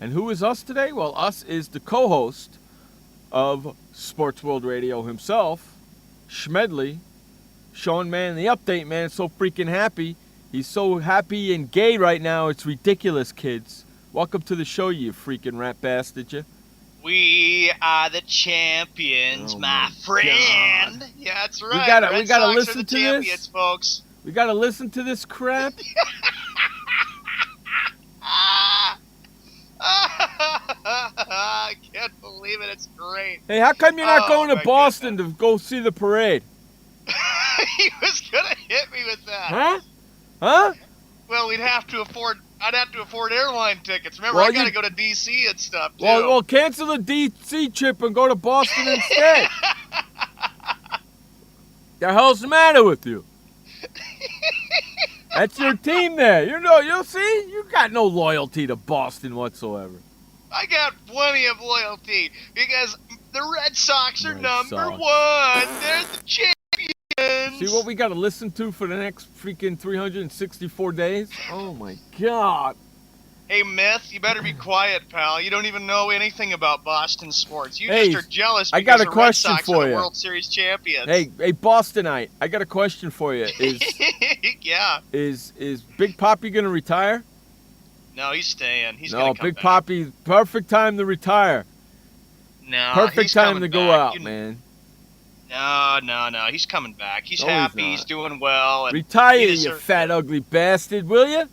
And who is us today? Well, us is the co-host of Sports World Radio himself, Schmedley. Sean, man, the update, man, is so freaking happy. He's so happy and gay right now, it's ridiculous, kids. Welcome to the show, you freaking rat bastard, you. We are the champions, my friend. God. Yeah, that's right. We gotta listen to this, folks. We gotta listen to this crap. I can't believe it. It's great. Hey, how come you're not going to Boston to go see the parade? He was gonna hit me with that. Huh? Well, I'd have to afford airline tickets. Remember, I gotta go to D.C. and stuff too. Well, cancel the D.C. trip and go to Boston instead. The hell's the matter with you? That's your team there. You'll see. You got no loyalty to Boston whatsoever. I got plenty of loyalty because the Red Sox are number one. They're the champions. See what we got to listen to for the next freaking 364 days? Oh, my God. Hey, Myth, you better be quiet, pal. You don't even know anything about Boston sports. You just are jealous because I got a the question Red Sox for are the World Series champions. Hey, Bostonite, I got a question for you. Yeah. Is Big Papi going to retire? No, he's staying. He's going to come Big back. Papi, perfect time to retire. No, perfect time to go out, man. No. He's coming back. He's happy. He's doing well. And retire, you fat, ugly bastard, will you?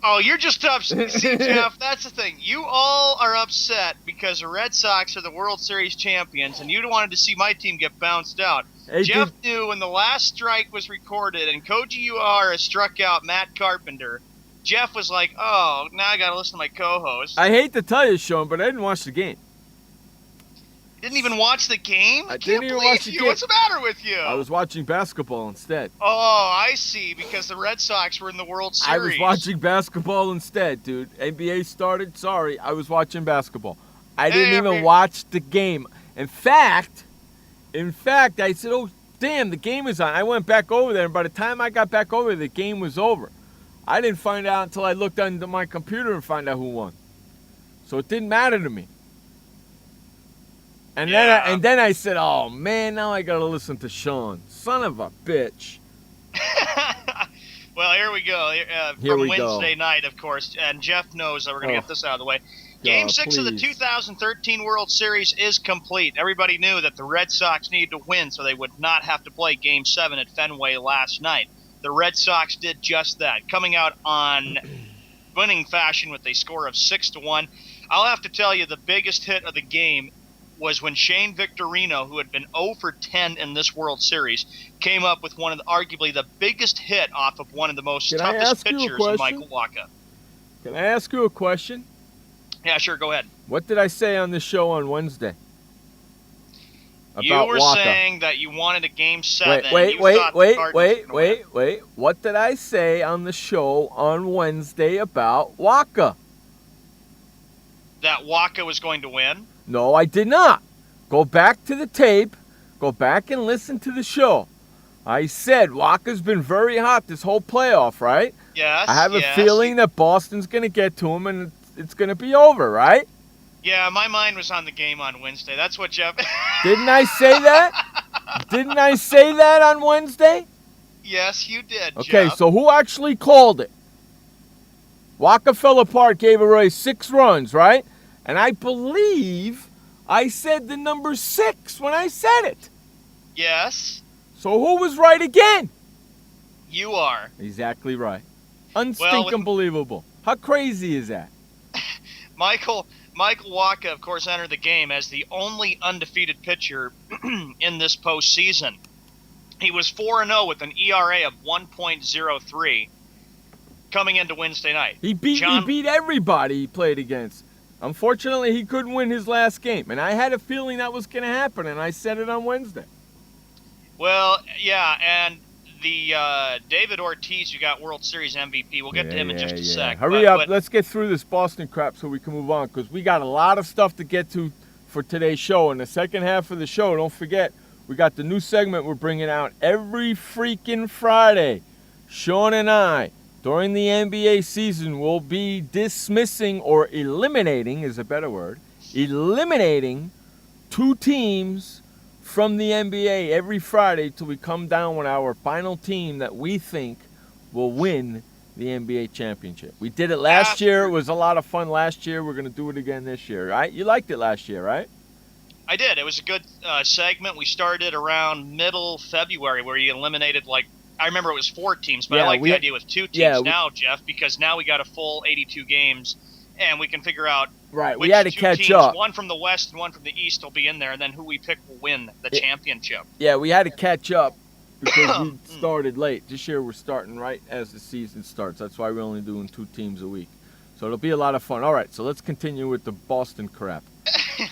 Oh, you're just upset. See, Jeff, that's the thing. You all are upset because the Red Sox are the World Series champions, and you wanted to see my team get bounced out. Hey, Jeff knew when the last strike was recorded and Koji Uehara struck out Matt Carpenter, Jeff was like, oh, now I got to listen to my co-host. I hate to tell you, Sean, but I didn't watch the game. Didn't even watch the game? I didn't even watch the game. What's the matter with you? I was watching basketball instead. Oh, I see, because the Red Sox were in the World Series. I was watching basketball instead, dude. NBA started. Sorry, I was watching basketball. I didn't even watch the game. In fact, I said, oh, damn, the game is on. I went back over there, and by the time I got back over there, the game was over. I didn't find out until I looked under my computer and find out who won. So it didn't matter to me. And then I said, oh, man, now I got to listen to Sean. Son of a bitch. Well, here we go. From Wednesday night, of course. And Jeff knows that we're going to get this out of the way. Game 6 of the 2013 World Series is complete. Everybody knew that the Red Sox needed to win so they would not have to play Game 7 at Fenway last night. The Red Sox did just that, coming out on winning fashion with a score of 6-1. I'll have to tell you the biggest hit of the game was when Shane Victorino, who had been 0 for 10 in this World Series, came up with one of arguably the biggest hit off of one of the most toughest pitchers in Michael Wacha. Can I ask you a question? Yeah, sure, go ahead. What did I say on the show on Wednesday? You were saying that you wanted a Game 7. Wait. What did I say on the show on Wednesday about Wacha? That Wacha was going to win? No, I did not. Go back to the tape. Go back and listen to the show. I said Wacha's been very hot this whole playoff, right? Yes. I have a feeling that Boston's going to get to him and it's going to be over, right? Yeah, my mind was on the game on Wednesday. That's what Jeff... Didn't I say that? Didn't I say that on Wednesday? Yes, you did, Okay, Jeff. so who actually called it? Wacha fell apart, gave away 6 runs, right? And I believe I said the number 6 when I said it. Yes. So who was right again? You are. Exactly right. Unbelievable. How crazy is that? Michael Wacha, of course, entered the game as the only undefeated pitcher in this postseason. He was 4-0 with an ERA of 1.03 coming into Wednesday night. He beat everybody he played against. Unfortunately, he couldn't win his last game, and I had a feeling that was going to happen, and I said it on Wednesday. Well, yeah, and the David Ortiz, you got World Series MVP. We'll get to him in just a sec. Hurry up. Let's get through this Boston crap so we can move on, because we got a lot of stuff to get to for today's show. In the second half of the show, don't forget, we got the new segment we're bringing out every freaking Friday. Sean and I during the NBA season, we'll be dismissing or eliminating, is a better word, eliminating 2 teams from the NBA every Friday till we come down with our final team that we think will win the NBA championship. We did it last year. It was a lot of fun last year. We're going to do it again this year, right? You liked it last year, right? I did. It was a good segment. We started around middle February where you eliminated, I remember it was 4 teams, but I like the idea with 2 teams now, Jeff, because now we got a full 82 games, and we can figure out which we had to 2 catch teams, up. one from the West and one from the East will be in there, and then who we pick will win the championship. Yeah, we had to catch up because we started late. This year we're starting right as the season starts. That's why we're only doing 2 teams a week. So it'll be a lot of fun. All right, so let's continue with the Boston crap.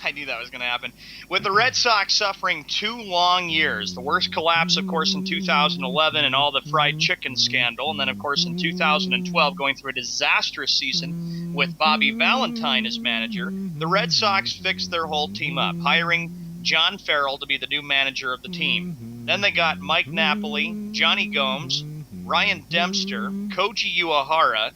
I knew that was going to happen. With the Red Sox suffering 2 long years, the worst collapse, of course, in 2011 and all the fried chicken scandal, and then, of course, in 2012 going through a disastrous season with Bobby Valentine as manager, the Red Sox fixed their whole team up, hiring John Farrell to be the new manager of the team. Then they got Mike Napoli, Johnny Gomes, Ryan Dempster, Koji Uehara,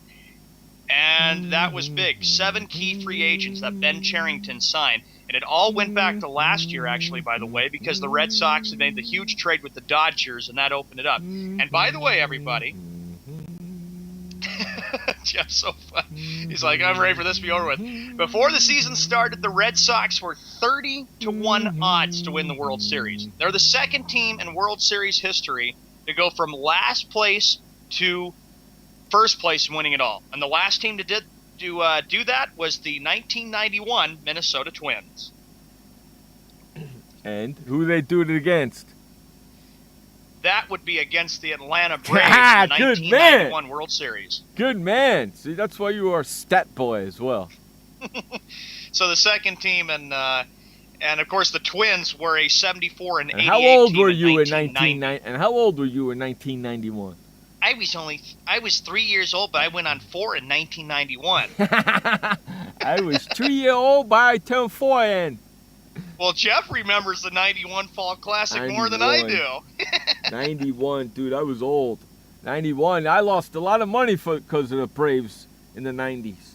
and that was big. 7 key free agents that Ben Cherington signed. And it all went back to last year, actually, by the way, because the Red Sox had made the huge trade with the Dodgers, and that opened it up. And by the way, everybody, Jeff's so fun. He's like, I'm ready for this to be over with. Before the season started, the Red Sox were 30-1 odds to win the World Series. They're the 2nd team in World Series history to go from last place to first place in winning it all. And the last team to do that was the 1991 Minnesota Twins. And who they do it against? That would be against the Atlanta Braves in the 1991 World Series. Good man. See, that's why you are stat boy as well. So the 2nd team, and of course the Twins were a 74 and 88 how old team were you in 1990. And how old were you in 1991? I was 3 years old, but I went on 4 in 1991. I was 2 years old, but I turned 4 in. Well, Jeff remembers the 91 Fall Classic 91. More than I do. 91, dude, I was old. 91, I lost a lot of money because of the Braves in the 90s.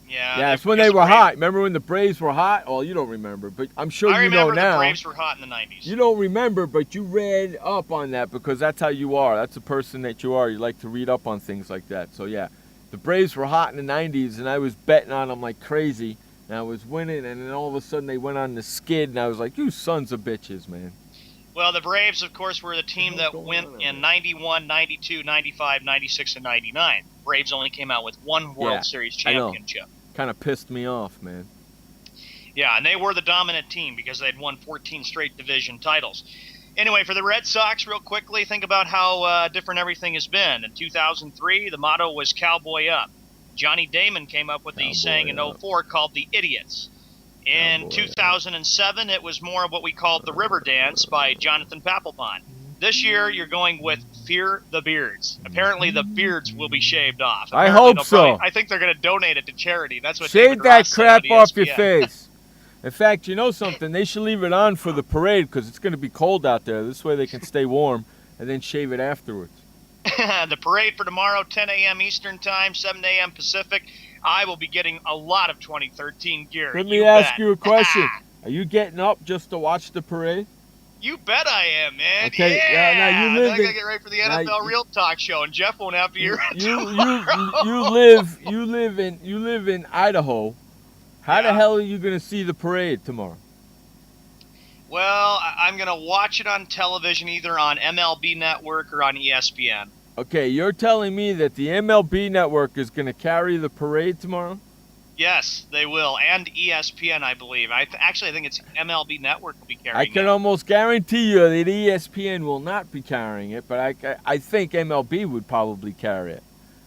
Yeah, that's when they were hot. Remember when the Braves were hot? Well, you don't remember, but I'm sure you know now. I remember the Braves were hot in the 90s. You don't remember, but you read up on that because that's how you are. That's the person that you are. You like to read up on things like that. So, yeah, the Braves were hot in the 90s, and I was betting on them like crazy, and I was winning, and then all of a ssudden they went on the skid, and I was like, you sons of bitches, man. Well, the Braves, of course, were the team that went in 91, 92, 95, 96, and 99. Braves only came out with 1 World Series championship. Kind of pissed me off, man. Yeah, and they were the dominant team because they'd won 14 straight division titles. Anyway, for the Red Sox, real quickly, think about how different everything has been. In 2003, the motto was Cowboy Up. Johnny Damon came up with the saying in 2004 called the Idiots. In 2007, it was more of what we called the River Dance by Jonathan Papelbon. This year, you're going with Fear the Beards. Apparently, the beards will be shaved off. I hope so. I think they're going to donate it to charity. That's what Shave David that Ross crap said on off your ESPN. face. In fact, you know something? They should leave it on for the parade because it's going to be cold out there. This way they can stay warm and then shave it afterwards. The parade for tomorrow, 10 a.m. Eastern Time, 7 a.m. Pacific. I will be getting a lot of 2013 gear. Let me ask you a question. Are you getting up just to watch the parade? You bet I am, man. Okay, yeah. Now you live I gotta get ready for the NFL Real Talk show, and Jeff won't have to hear it you live in Idaho. How the hell are you gonna see the parade tomorrow? Well, I'm gonna watch it on television, either on MLB Network or on ESPN. Okay, you're telling me that the MLB Network is gonna carry the parade tomorrow? Yes, they will, and ESPN, I believe. I think it's MLB Network will be carrying it. I can almost guarantee you that ESPN will not be carrying it, but I think MLB would probably carry it.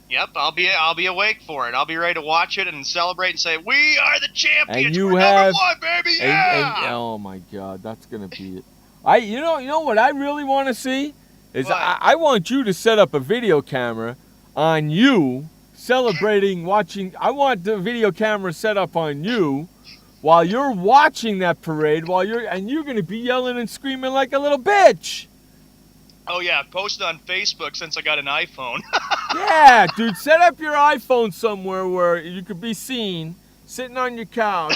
Yep, I'll be awake for it. I'll be ready to watch it and celebrate and say, "We are the champions. And you We're have, number 1, baby! Yeah!" And, oh my God, that's gonna be it. You know what I really want to see is I want you to set up a video camera on you. Celebrating, watching. I want the video camera set up on you while you're watching that parade. You're going to be yelling and screaming like a little bitch. Oh, yeah, post it on Facebook since I got an iPhone. Yeah, dude, set up your iPhone somewhere where you could be seen sitting on your couch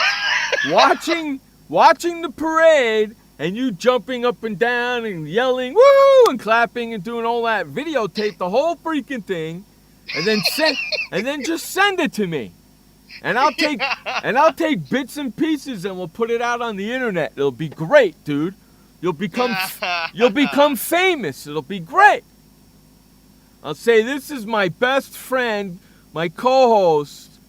watching the parade and you jumping up and down and yelling, woo, and clapping and doing all that. Videotape the whole freaking thing and then just send it to me. And I'll take bits and pieces and we'll put it out on the internet. It'll be great, dude. You'll become famous. It'll be great. I'll say this is my best friend, my co-host,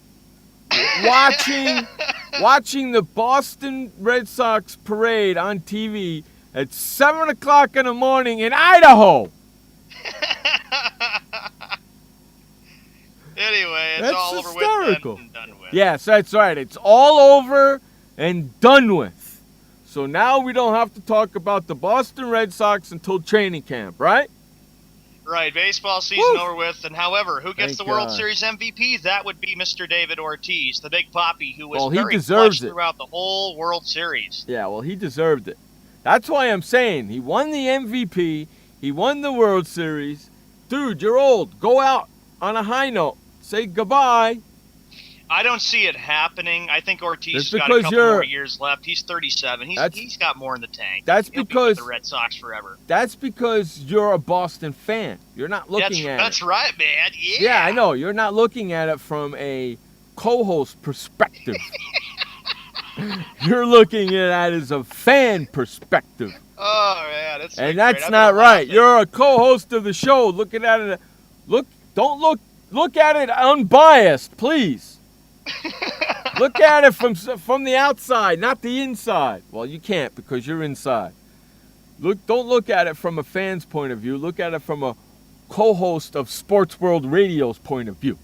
watching the Boston Red Sox parade on TV at 7 o'clock in the morning in Idaho. Anyway, it's that's all hysterical. Over with and done with. Yes, that's right. It's all over and done with. So now we don't have to talk about the Boston Red Sox until training camp, right? Right, baseball season over with. And however, who gets the World Series MVP? That would be Mr. David Ortiz, the big poppy who was very clutch throughout the whole World Series. Yeah, well, he deserved it. That's why I'm saying he won the MVP. He won the World Series. Dude, you're old. Go out on a high note. Say goodbye. I don't see it happening. I think Ortiz has got a couple more years left. He's 37. He's got more in the tank. That's He'll because be with the Red Sox forever. That's because you're a Boston fan. You're not looking at it. That's right, man. Yeah. Yeah, I know. You're not looking at it from a co-host perspective. You're looking at it as a fan perspective. Oh man, that's not right. You're a co-host of the show. Looking at it, don't look at it unbiased, please. Look at it from the outside, not the inside. Well, you can't because you're inside. Don't look at it from a fan's point of view. Look at it from a co-host of SportsWorldRadio's point of view.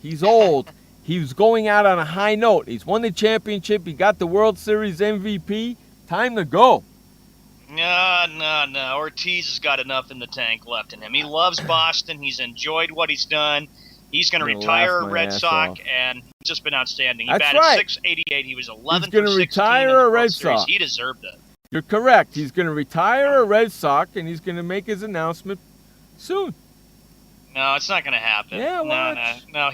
He's old. He was going out on a high note. He's won the championship. He got the World Series MVP. Time to go. No. Ortiz has got enough in the tank left in him. He loves Boston. He's enjoyed what he's done. He's going to retire a Red Sox, and he's just been outstanding. He batted .688. He was 11 for 16 in the World Series. He deserved it. You're correct. He's going to retire a Red Sox, and he's going to make his announcement soon. No, it's not going to happen. Yeah, no.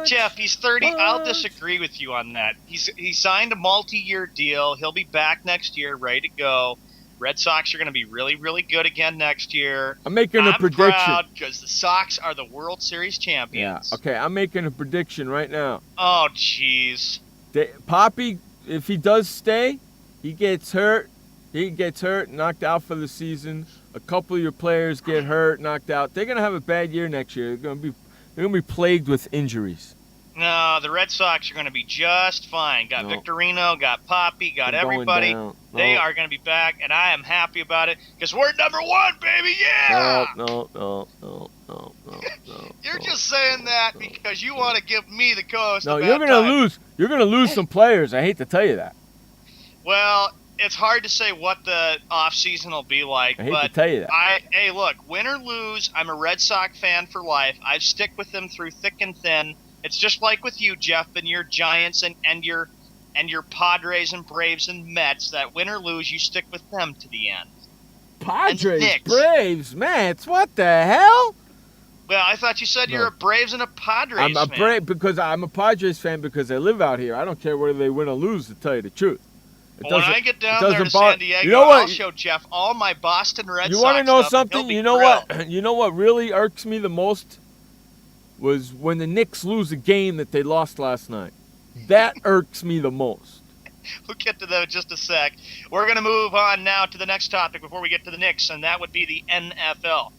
Jeff. He's 30. I'll disagree with you on that. He signed a multi-year deal. He'll be back next year, ready to go. Red Sox are going to be really, really good again next year. I'm making a prediction. I'm proud because the Sox are the World Series champions. Yeah. Okay, I'm making a prediction right now. Oh, jeez. Poppy, if he does stay, he gets hurt. He gets hurt, knocked out for the season. A couple of your players get hurt, knocked out. They're going to have a bad year next year. They're going to be plagued with injuries. No, the Red Sox are going to be just fine. Got Victorino, got Poppy, got everybody. They are going to be back, and I am happy about it because we're number one, baby. Yeah. No. You're just saying that because you want to give me the coast. No, you're going to lose. You're going to lose some players. I hate to tell you that. Well, it's hard to say what the off season will be like. I hate to tell you that. Hey, look, win or lose, I'm a Red Sox fan for life. I stick with them through thick and thin. It's just like with you, Jeff, and your Giants and your Padres and Braves and Mets. That win or lose, you stick with them to the end. Padres, Braves, Mets. What the hell? Well, I thought you said you're a Braves and a Padres fan. I'm a Padres fan because I live out here. I don't care whether they win or lose, to tell you the truth. When I get down there to San Diego, I'll show Jeff all my Boston Red Sox. You want to know something? You know what? You know what really irks me the most? Was when the Knicks lose a game that they lost last night. That irks me the most. We'll get to that in just a sec. We're going to move on now to the next topic before we get to the Knicks, and that would be the NFL.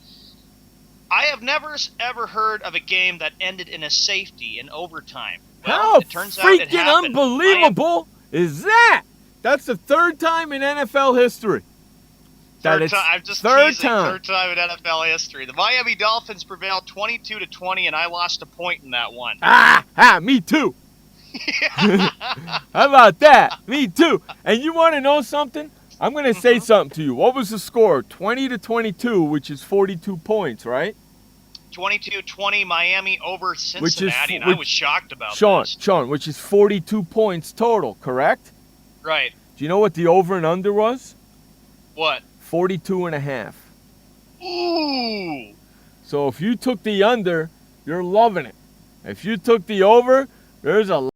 I have never, ever heard of a game that ended in a safety in overtime. Well, how it turns freaking out it unbelievable is that? That's the third time in NFL history. Third time in NFL history. The Miami Dolphins prevailed 22-20, and I lost a point in that one. Me too. How about that? Me too. And you want to know something? I'm going to say something to you. What was the score? 20-22, which is 42 points, right? 22-20 Miami over Cincinnati, and I was shocked about this. Sean, which is 42 points total, correct? Right. Do you know what the over and under was? What? 42.5. Ooh. So if you took the under, you're loving it. If you took the over, there's a